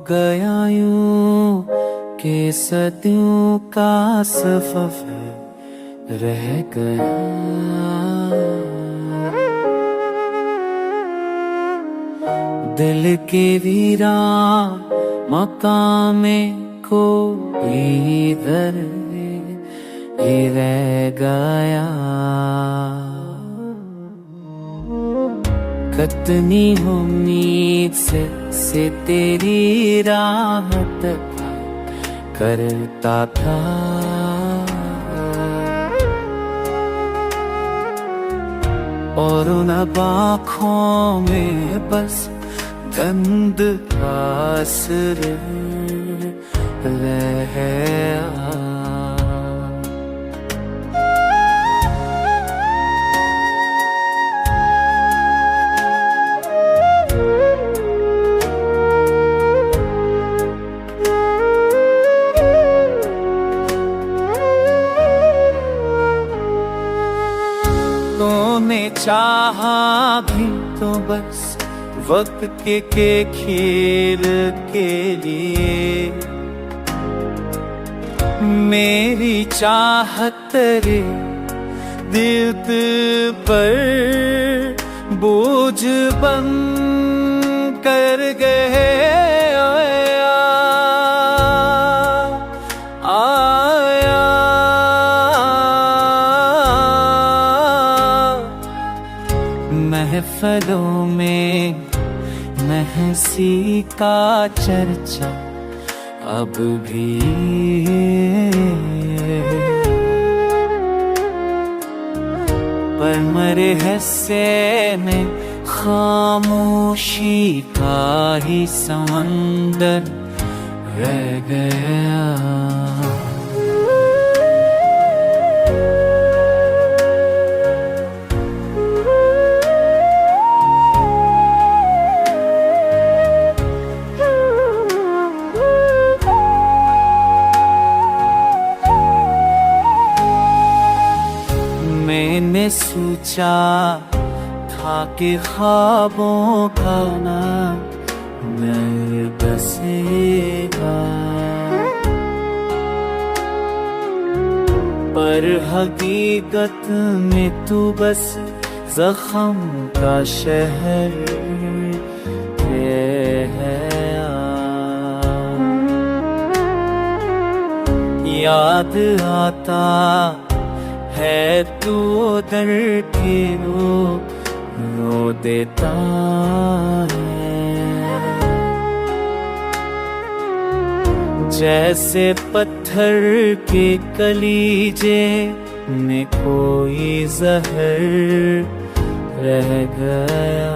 गया यूं के सदियों का सफर रह गया। दिल के वीरान मकाम में कोई दर्द ही रह गया। कितनी उम्मीद से तेरी राहत करता था, और उन आँखों में बस गंद आसर रह गया। तूने चाहा भी तो बस वक्त के खेल के लिए, मेरी चाहत तेरे दिल पर बोझ बन कर गए। महफलों में महसी का चर्चा अब भी, पर मरे हिस्से में खामोशी का ही समंदर रह गया। मैंने सोचा था कि ख्वाबों का नाम मैं बसेगा, पर हकीकत में तू बस जख्म का शहर है। याद आता है तू दर के रो देता है, जैसे पत्थर के कलीजे में कोई जहर रह गया।